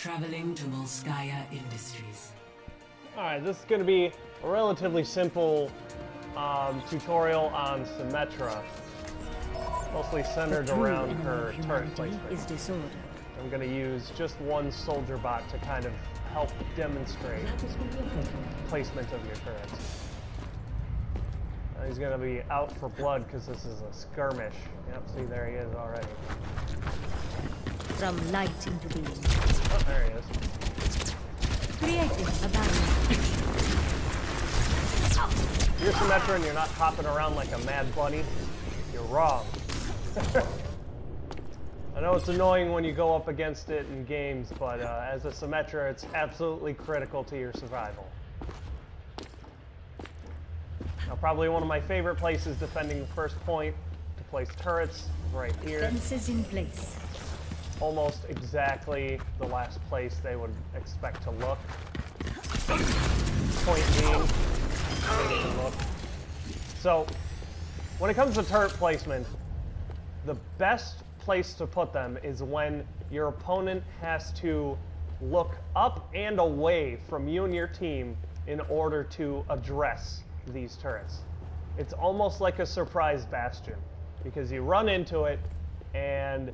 Traveling to Molskaya Industries. Alright, this is going to be a relatively simple tutorial on Symmetra. Mostly centered around her turret placement. I'm going to use just one soldier bot to kind of help demonstrate placement of your turrets. He's going to be out for blood because this is a skirmish. Yep, see, there he is already. From light into being. Oh, there he is. Creating a barrier. You're Symmetra and you're not hopping around like a mad bunny. You're wrong. I know it's annoying when you go up against it in games, but as a Symmetra, it's absolutely critical to your survival. Now, probably one of my favorite places defending the first point to place turrets, right here. Fences in place. Almost exactly the last place they would expect to look. Point being, they didn't look. So, when it comes to turret placement, the best place to put them is when your opponent has to look up and away from you and your team in order to address these turrets. It's almost like a surprise bastion because you run into it and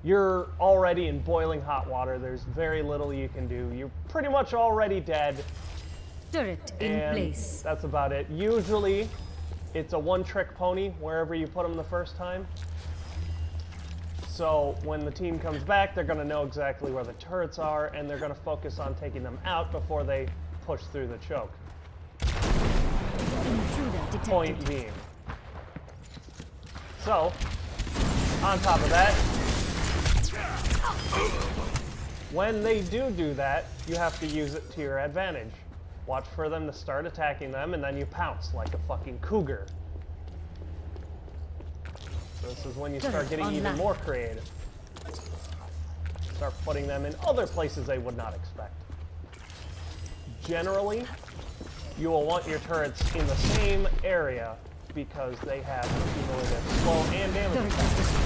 you're already in boiling hot water. There's very little you can do. You're pretty much already dead. Turret in place. That's about it. Usually, it's a one-trick pony wherever you put them the first time. So when the team comes back, they're going to know exactly where the turrets are, and they're going to focus on taking them out before they push through the choke. Point beam. So, on top of that, when they do that, you have to use it to your advantage. Watch for them to start attacking them, and then you pounce like a fucking cougar. So this is when you start getting even more creative. Start putting them in other places they would not expect. Generally, you will want your turrets in the same area because they have cumulative slow and damage effects.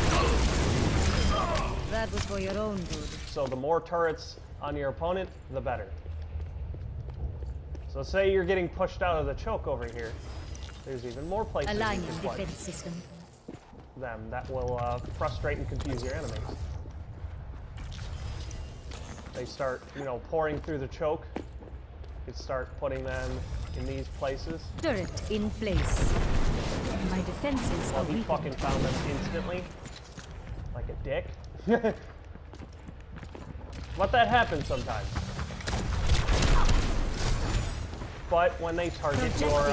That was for your own good. So the more turrets on your opponent, the better. So say you're getting pushed out of the choke over here. There's even more places Aligning you can place defense system. them that will frustrate and confuse your enemies. They start, pouring through the choke. You start putting them in these places. Turret in place. My defenses are he weakened. fucking found them instantly. Like a dick. But that happens sometimes. But when they target your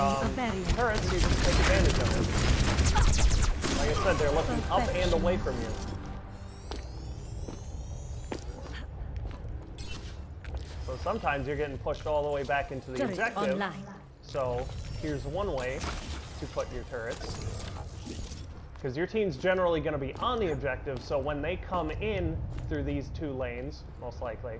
turrets, you just take advantage of it. Like I said, they're looking up and away from you. So sometimes you're getting pushed all the way back into the objective. Online. So here's one way to put your turrets. Because your team's generally going to be on the objective, so when they come in through these two lanes, most likely,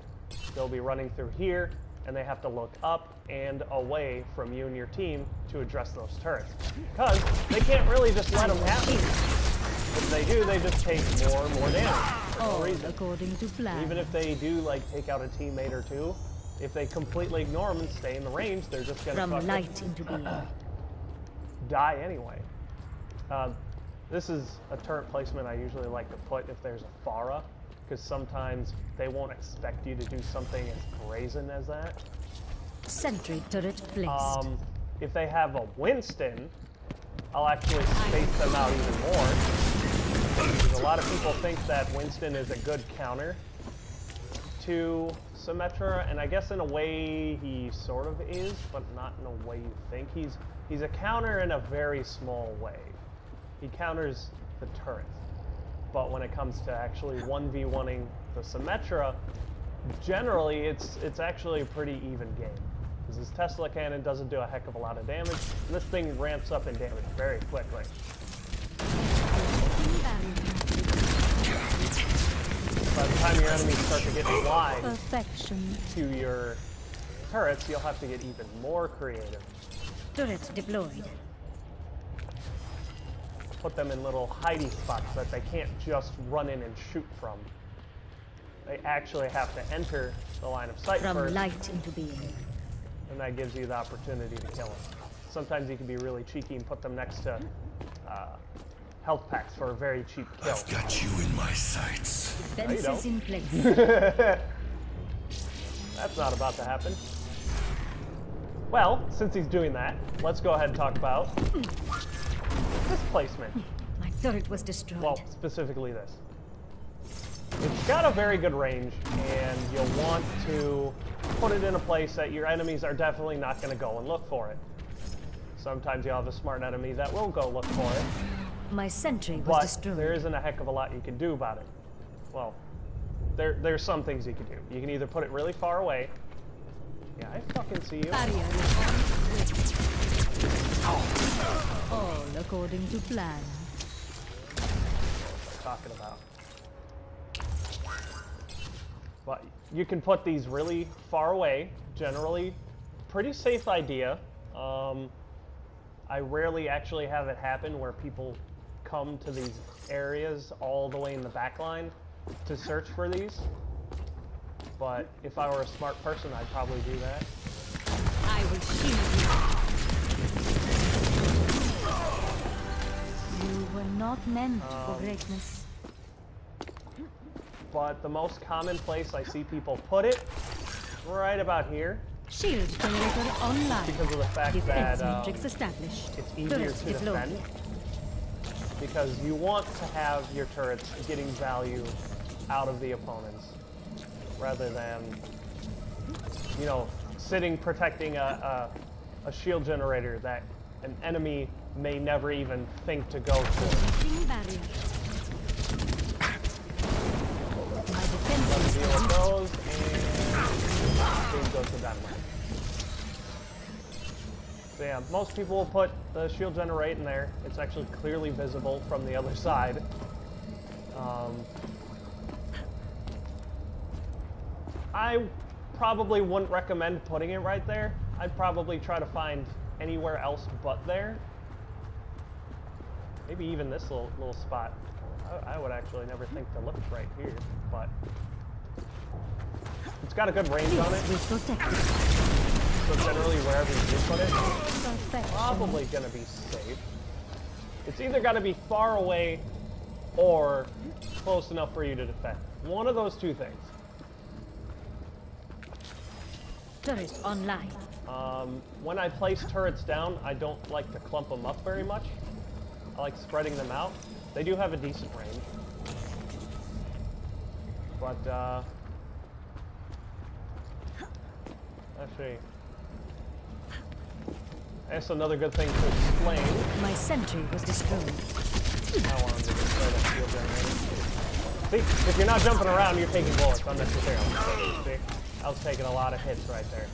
they'll be running through here, and they have to look up and away from you and your team to address those turrets. Because they can't really just let them happen. If they do, they just take more and more damage for no reason. According to plan. Even if they do take out a teammate or two, if they completely ignore them and stay in the range, they're just going to From light into being. Die anyway. This is a turret placement I usually like to put if there's a Pharah, because sometimes they won't expect you to do something as brazen as that. Sentry turret placed. If they have a Winston, I'll actually space them out even more. Because a lot of people think that Winston is a good counter to Symmetra, and I guess in a way he sort of is, but not in a way you think. He's a counter in a very small way. He counters the turret. But when it comes to actually 1v1ing the Symmetra, generally it's actually a pretty even game. Because his Tesla cannon doesn't do a heck of a lot of damage, and this thing ramps up in damage very quickly. By the time your enemies start to get blind to your turrets, you'll have to get even more creative. Turret deployed. Put them in little hidey spots that they can't just run in and shoot from. they actually have to enter the line of sight From first, light into being. and that gives you the opportunity to kill them. Sometimes you can be really cheeky and put them next to health packs for a very cheap kill. I've got you in my sights. Defenses in place. That's not about to happen. Well, since he's doing that, let's go ahead and talk about this placement. My turret was destroyed. Well, specifically this. It's got a very good range, and you'll want to put it in a place that your enemies are definitely not going to go and look for it. Sometimes you'll have a smart enemy that will go look for it, My sentry was but destroyed. there isn't a heck of a lot you can do about it. Well, there's some things you can do. You can either put it really far away. Yeah, I fucking see you. Barrier is on. All according to plan. What I'm talking about. But you can put these really far away. Generally, pretty safe idea. I rarely actually have it happen where people come to these areas all the way in the back line to search for these. But if I were a smart person, I'd probably do that. I will shield you. You were not meant for greatness. But the most common place I see people put it, right about here, Shield generator online. because of the fact Defense that matrix established. it's easier Turret to deployed. defend. Because you want to have your turrets getting value out of the opponents, rather than, you know, sitting protecting a shield generator that an enemy may never even think to go to. Breaching barrier. My defense Let's deal with those, and goes to dynamite. So yeah, most people will put the shield generate in there. It's actually clearly visible from the other side. I probably wouldn't recommend putting it right there. I'd probably try to find anywhere else but there. Maybe even this little spot. I would actually never think to look right here, but it's got a good range on it. is protected. So generally wherever you do put it, Perfection. probably gonna be safe. It's either gotta be far away or close enough for you to defend. One of those two things. Turret online. When I place turrets down, I don't like to clump them up very much. I like spreading them out. They do have a decent range. But, actually, that's another good thing to explain. My sentry was destroyed. I want them to destroy that shield generator. See, if you're not jumping around, you're taking bullets unnecessarily. See? I was taking a lot of hits right there.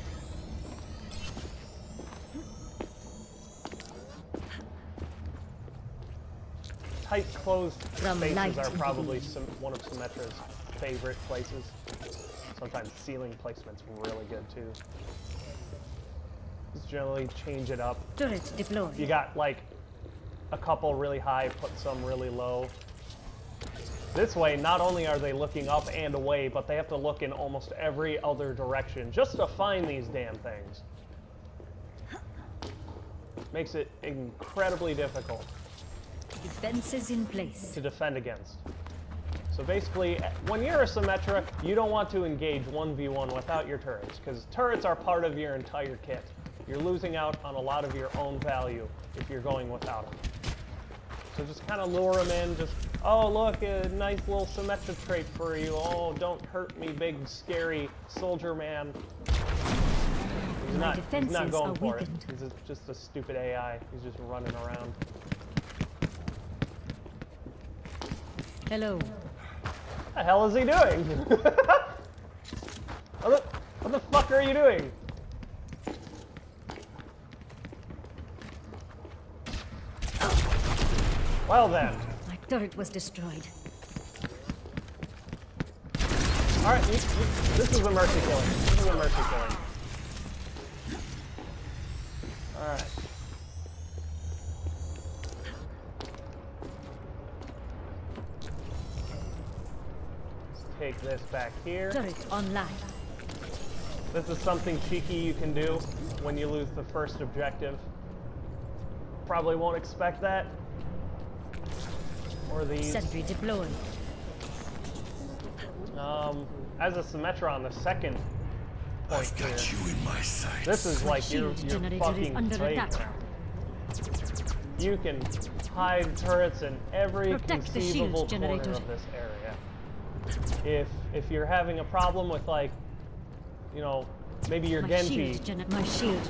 Tight closed From spaces light are into probably one of Symmetra's favorite places. Sometimes ceiling placement's really good too. Just generally change it up. Turret deployed. You got like a couple really high, put some really low. This way, not only are they looking up and away, but they have to look in almost every other direction just to find these damn things. Makes it incredibly difficult Defenses in place. to defend against. So basically, when you're a Symmetra, you don't want to engage 1v1 without your turrets, because turrets are part of your entire kit. You're losing out on a lot of your own value if you're going without them. So just kind of lure them in, just, oh look, a nice little Symmetra trait for you. Oh, don't hurt me, big, scary soldier man. He's My not defenses going are for it. weakened. He's just a stupid AI. He's just running around. Hello. What the hell is he doing? What the fuck are you doing? Well then. My turret was destroyed. Alright, this is a mercy killing. This is a mercy killing. Alright. Let's take this back here. Turret online. This is something cheeky you can do when you lose the first objective. Probably won't expect that. Or these. Sentry deployed. As a Symmetra on the second point I've got here, you in my sights. this is like your generator is fucking under attack. playground. You can hide turrets in every Protect the conceivable shield corner generator. of this area. If you're having a problem with, like, you know, maybe your My Genji shield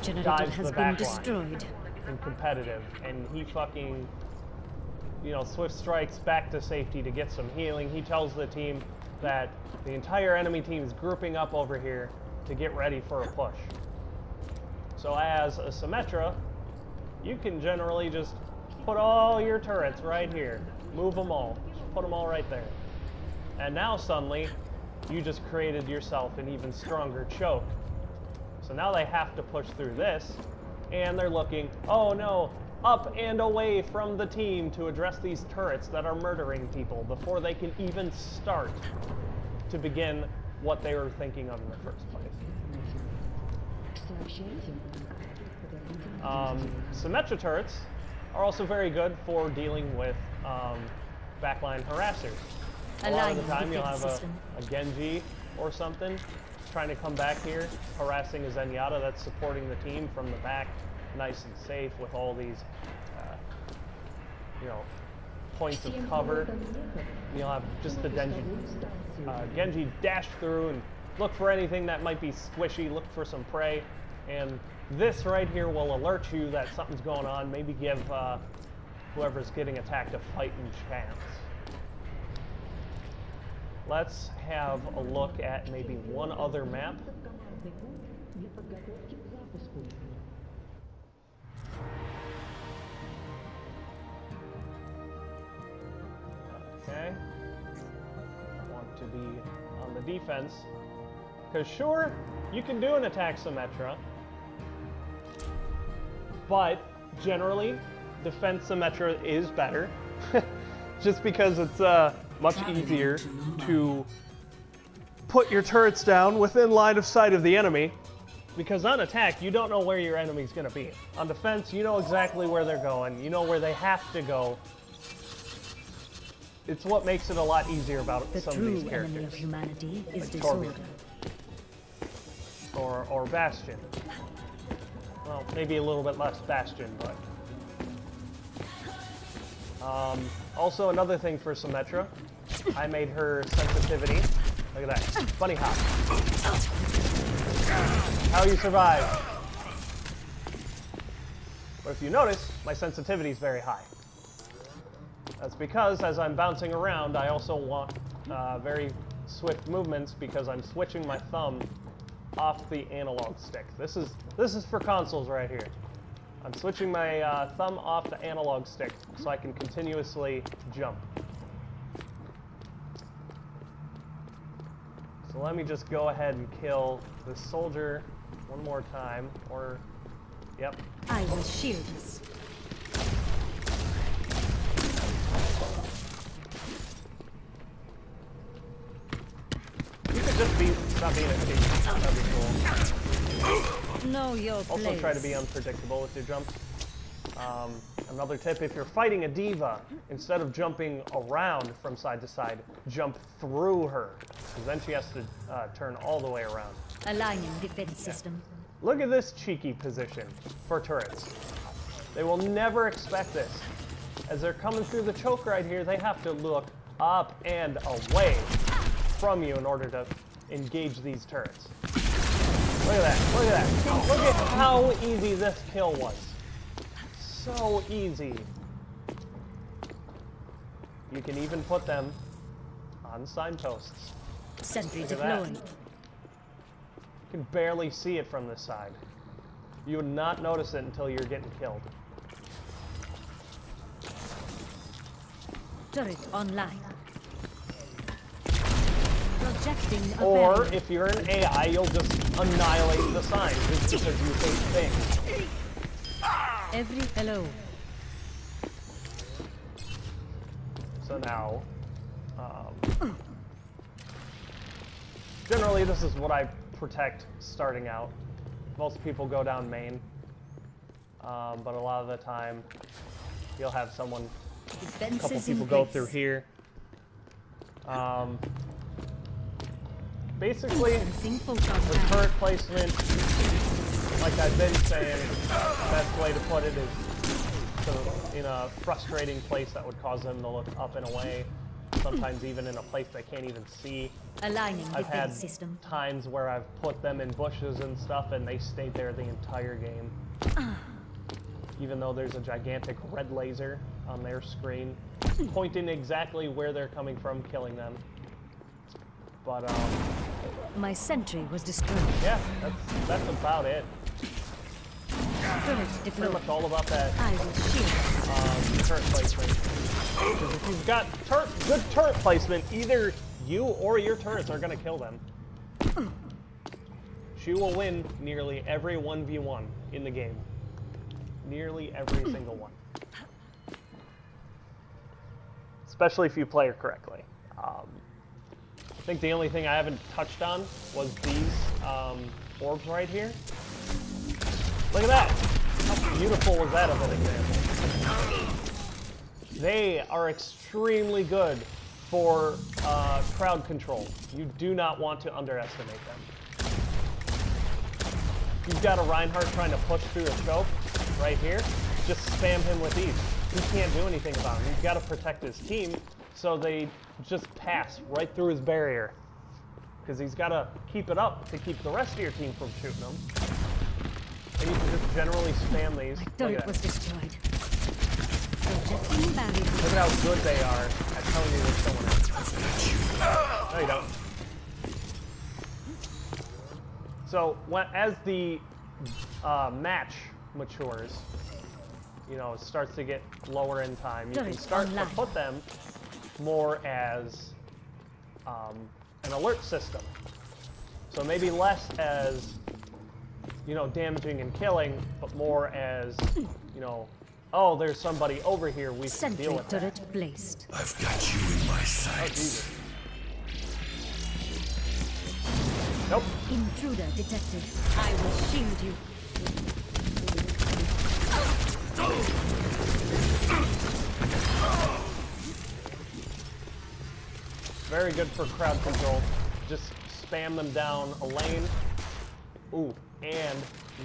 generator dives has the been back line destroyed. in competitive, and he fucking, you know, swift strikes back to safety to get some healing. He tells the team that the entire enemy team is grouping up over here to get ready for a push. So as a Symmetra, you can generally just put all your turrets right here. Move them all. Just put them all right there. And now suddenly, you just created yourself an even stronger choke. So now they have to push through this, and they're looking, oh no, up and away from the team to address these turrets that are murdering people before they can even start to begin what they were thinking of in the first place. Symmetra turrets are also very good for dealing with backline harassers. A lot of the time you'll have a Genji or something trying to come back here, harassing a Zenyatta that's supporting the team from the back, nice and safe with all these, you know, points of cover. You'll have just the Genji dash through and look for anything that might be squishy, look for some prey, and this right here will alert you that something's going on, maybe give whoever's getting attacked a fighting chance. Let's have a look at maybe one other map. Okay. I want to be on the defense. Because sure, you can do an attack Symmetra, but generally, defense Symmetra is better. Just because it's much easier to put your turrets down within line of sight of the enemy, because on attack, you don't know where your enemy's going to be. On defense, you know exactly where they're going. You know where they have to go. It's what makes it a lot easier about The some of true these characters. enemy of humanity is Like disorder. Torbjorn. Or Bastion. Well, maybe a little bit less Bastion, but... also, another thing for Symmetra, I made her sensitivity. Look at that. Bunny hop. How you survive. But if you notice, my sensitivity is very high. That's because as I'm bouncing around, I also want very swift movements because I'm switching my thumb off the analog stick. This is for consoles right here. I'm switching my thumb off the analog stick so I can continuously jump. So let me just go ahead and kill this soldier one more time, or, yep. I will shield us. You could just stop being a thief. That'd be cool. Know your Also place. try to be unpredictable with your jumps. Another tip, if you're fighting a diva, instead of jumping around from side to side, jump through her. Because then she has to turn all the way around. Aligning defense system. Look at this cheeky position for turrets. They will never expect this. As they're coming through the choke right here, they have to look up and away from you in order to engage these turrets. Look at that, look at that. Look at how easy this kill was. So easy. You can even put them on signposts. Sentry Look at that. deployed. You can barely see it from this side. You would not notice it until you're getting killed. Turret online. Projecting a Or barrier. if you're an AI, you'll just annihilate the sign just because you hate things. Every hello. So now, Generally, this is what I protect starting out. Most people go down main, but a lot of the time, you'll have someone, a couple people go through here. Basically, with turret placement, like I've been saying, the best way to put it is in a frustrating place that would cause them to look up and away. Sometimes even in a place they can't even see. Aligning I've had system. times where I've put them in bushes and stuff and they stayed there the entire game. Even though there's a gigantic red laser on their screen pointing exactly where they're coming from, killing them. But my sentry was destroyed. yeah, that's about it. Pretty much all about that turret placement. Because if you've got good turret placement, either you or your turrets are going to kill them. She will win nearly every 1v1 in the game. Nearly every single one. Especially if you play her correctly. I think the only thing I haven't touched on was these orbs right here. Look at that! How beautiful was that of an example? They are extremely good for crowd control. You do not want to underestimate them. You've got a Reinhardt trying to push through a choke right here. Just spam him with ease. He can't do anything about him. You've got to protect his team, so they just pass right through his barrier. Because he's got to keep it up to keep the rest of your team from shooting him. And you can just generally spam these. My turret was destroyed. Look at how good they are at telling you what's going on. No, you don't. So, as the match matures, you know, it starts to get lower in time, you can start to put them more as an alert system. So maybe less as, you know, damaging and killing, but more as, you know, oh, there's somebody over here, we can deal with that. Placed. I've got you in my sights. Oh, Jesus. Nope. Intruder detected. I will shield you. Very good for crowd control. Just spam them down a lane. Ooh, and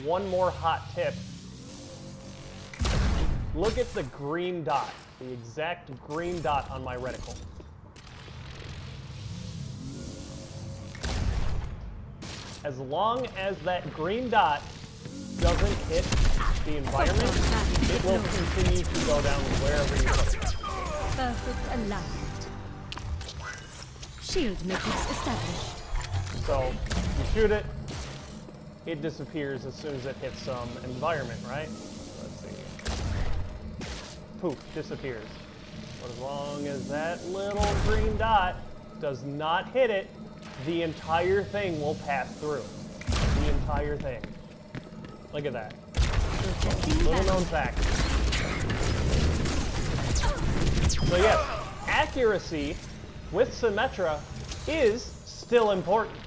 one more hot tip. Look at the green dot, the exact green dot on my reticle. As long as that green dot doesn't hit the environment, it will continue to go down wherever you put it. Perfect alignment. Shield matrix established. So, you shoot it, it disappears as soon as it hits some environment, right? Let's see. Poof, disappears. But as long as that little green dot does not hit it, the entire thing will pass through. The entire thing. Look at that. Little known fact. So yes, accuracy with Symmetra is still important.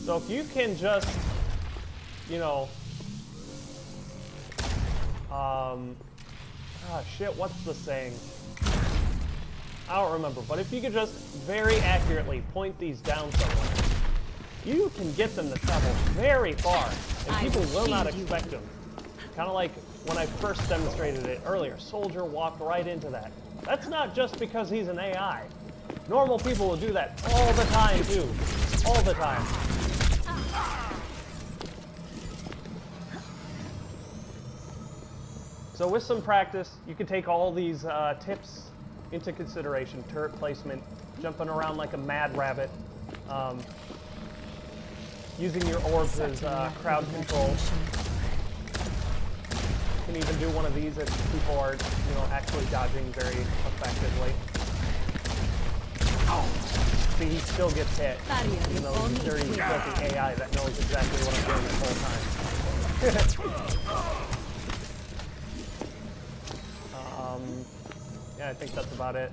So if you can just, you know, shit, what's the saying? I don't remember, but if you could just very accurately point these down somewhere, you can get them to travel very far, and people will not expect them. Kind of like when I first demonstrated it earlier, Soldier walked right into that. That's not just because he's an AI. Normal people will do that all the time, too. All the time. So with some practice, you can take all these tips into consideration. Turret placement, jumping around like a mad rabbit, using your orbs as crowd control. You can even do one of these if people are, you know, actually dodging very effectively. See, he still gets hit, even though he's very filthy AI that knows exactly what I'm doing the whole time. Yeah, I think that's about it.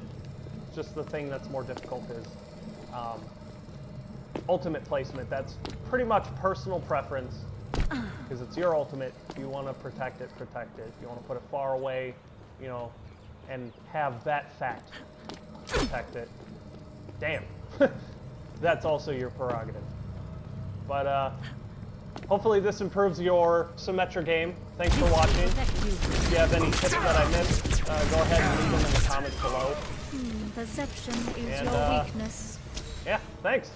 Just the thing that's more difficult is ultimate placement. That's pretty much personal preference, because it's your ultimate. If you want to protect it, protect it. If you want to put it far away, you know, and have that fact protect it. Damn. That's also your prerogative. But hopefully this improves your Symmetra game. Thanks for watching. If you have any tips that I missed, go ahead and leave them in the comments below. Perception is And, your weakness. Yeah, thanks.